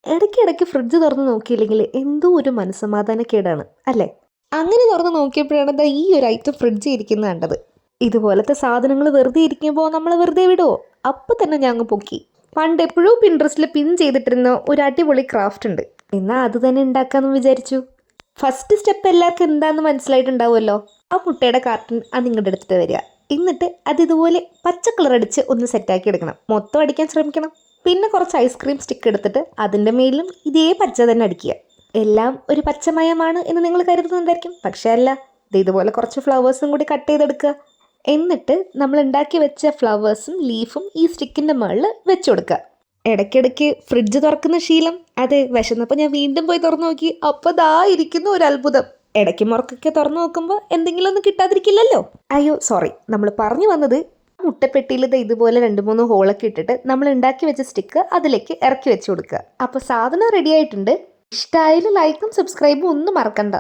ഇടയ്ക്കിടയ്ക്ക് ഫ്രിഡ്ജ് തുറന്ന് നോക്കിയില്ലെങ്കിൽ എന്തോ ഒരു മനസ്സമാധാനക്കേടാണ് അല്ലേ? അങ്ങനെ തുറന്ന് നോക്കിയപ്പോഴാണ് ദാ ഈ ഒരു ഐറ്റം ഫ്രിഡ്ജിൽ ഇരിക്കുന്നത് കണ്ടത്. ഇതുപോലത്തെ സാധനങ്ങൾ വെറുതെ ഇരിക്കുമ്പോൾ നമ്മൾ വെറുതെ വിടുമോ? അപ്പം തന്നെ ഞാൻ അങ്ങ് പൊക്കി. പണ്ട് എപ്പോഴും പിൻട്രസ്റ്റിൽ പിൻ ചെയ്തിട്ടിരുന്ന ഒരു അടിപൊളി ക്രാഫ്റ്റ് ഉണ്ട്. എന്നാൽ അത് തന്നെ ഉണ്ടാക്കാമെന്ന് വിചാരിച്ചു. ഫസ്റ്റ് സ്റ്റെപ്പ് എല്ലാവർക്കും എന്താണെന്ന് മനസ്സിലായിട്ടുണ്ടാവുമല്ലോ. ആ മുട്ടയുടെ കാർട്ടൺ അത് നിങ്ങളുടെ അടുത്തിട്ട് വരിക. എന്നിട്ട് അത് ഇതുപോലെ പച്ച കളർ അടിച്ച് ഒന്ന് സെറ്റാക്കി എടുക്കണം. മൊത്തം അടിക്കാൻ ശ്രമിക്കണം. പിന്നെ കുറച്ച് ഐസ്ക്രീം സ്റ്റിക്ക് എടുത്തിട്ട് അതിൻ്റെ മേലും ഇതേ പച്ച തന്നെ അടിക്കുക. എല്ലാം ഒരു പച്ചമയമാണ് എന്ന് നിങ്ങൾ കരുതുന്നുണ്ടായിരിക്കും. പക്ഷേ അല്ല. ഇതുപോലെ കുറച്ച് ഫ്ലവേഴ്സും കൂടി കട്ട് ചെയ്തെടുക്കുക. എന്നിട്ട് നമ്മൾ ഉണ്ടാക്കി വെച്ച ഫ്ലവേഴ്സും ലീഫും ഈ സ്റ്റിക്കിൻ്റെ മുകളിൽ വെച്ച് കൊടുക്കുക. ഇടയ്ക്കിടയ്ക്ക് ഫ്രിഡ്ജ് തുറക്കുന്ന ശീലം, അതെ, വിശന്നപ്പോൾ ഞാൻ വീണ്ടും പോയി തുറന്നു നോക്കി. അപ്പോൾ ദാ ഇരിക്കുന്ന ഒരു അത്ഭുതം. ഇടയ്ക്ക് മുറക്കൊക്കെ തുറന്നു നോക്കുമ്പോൾ എന്തെങ്കിലും ഒന്നും കിട്ടാതിരിക്കില്ലല്ലോ. അയ്യോ സോറി, നമ്മൾ പറഞ്ഞു വന്നത് മുട്ടപ്പെട്ടിയിൽ ഇതുപോലെ 2-3 ഹോളൊക്കെ ഇട്ടിട്ട് നമ്മൾ ഉണ്ടാക്കി വെച്ച സ്റ്റിക്ക് അതിലേക്ക് ഇറക്കി വെച്ച് കൊടുക്കുക. അപ്പോൾ സാധനം റെഡി ആയിട്ടുണ്ട്. ഇഷ്ടമായാലും ലൈക്കും സബ്സ്ക്രൈബും ഒന്നും മറക്കണ്ട.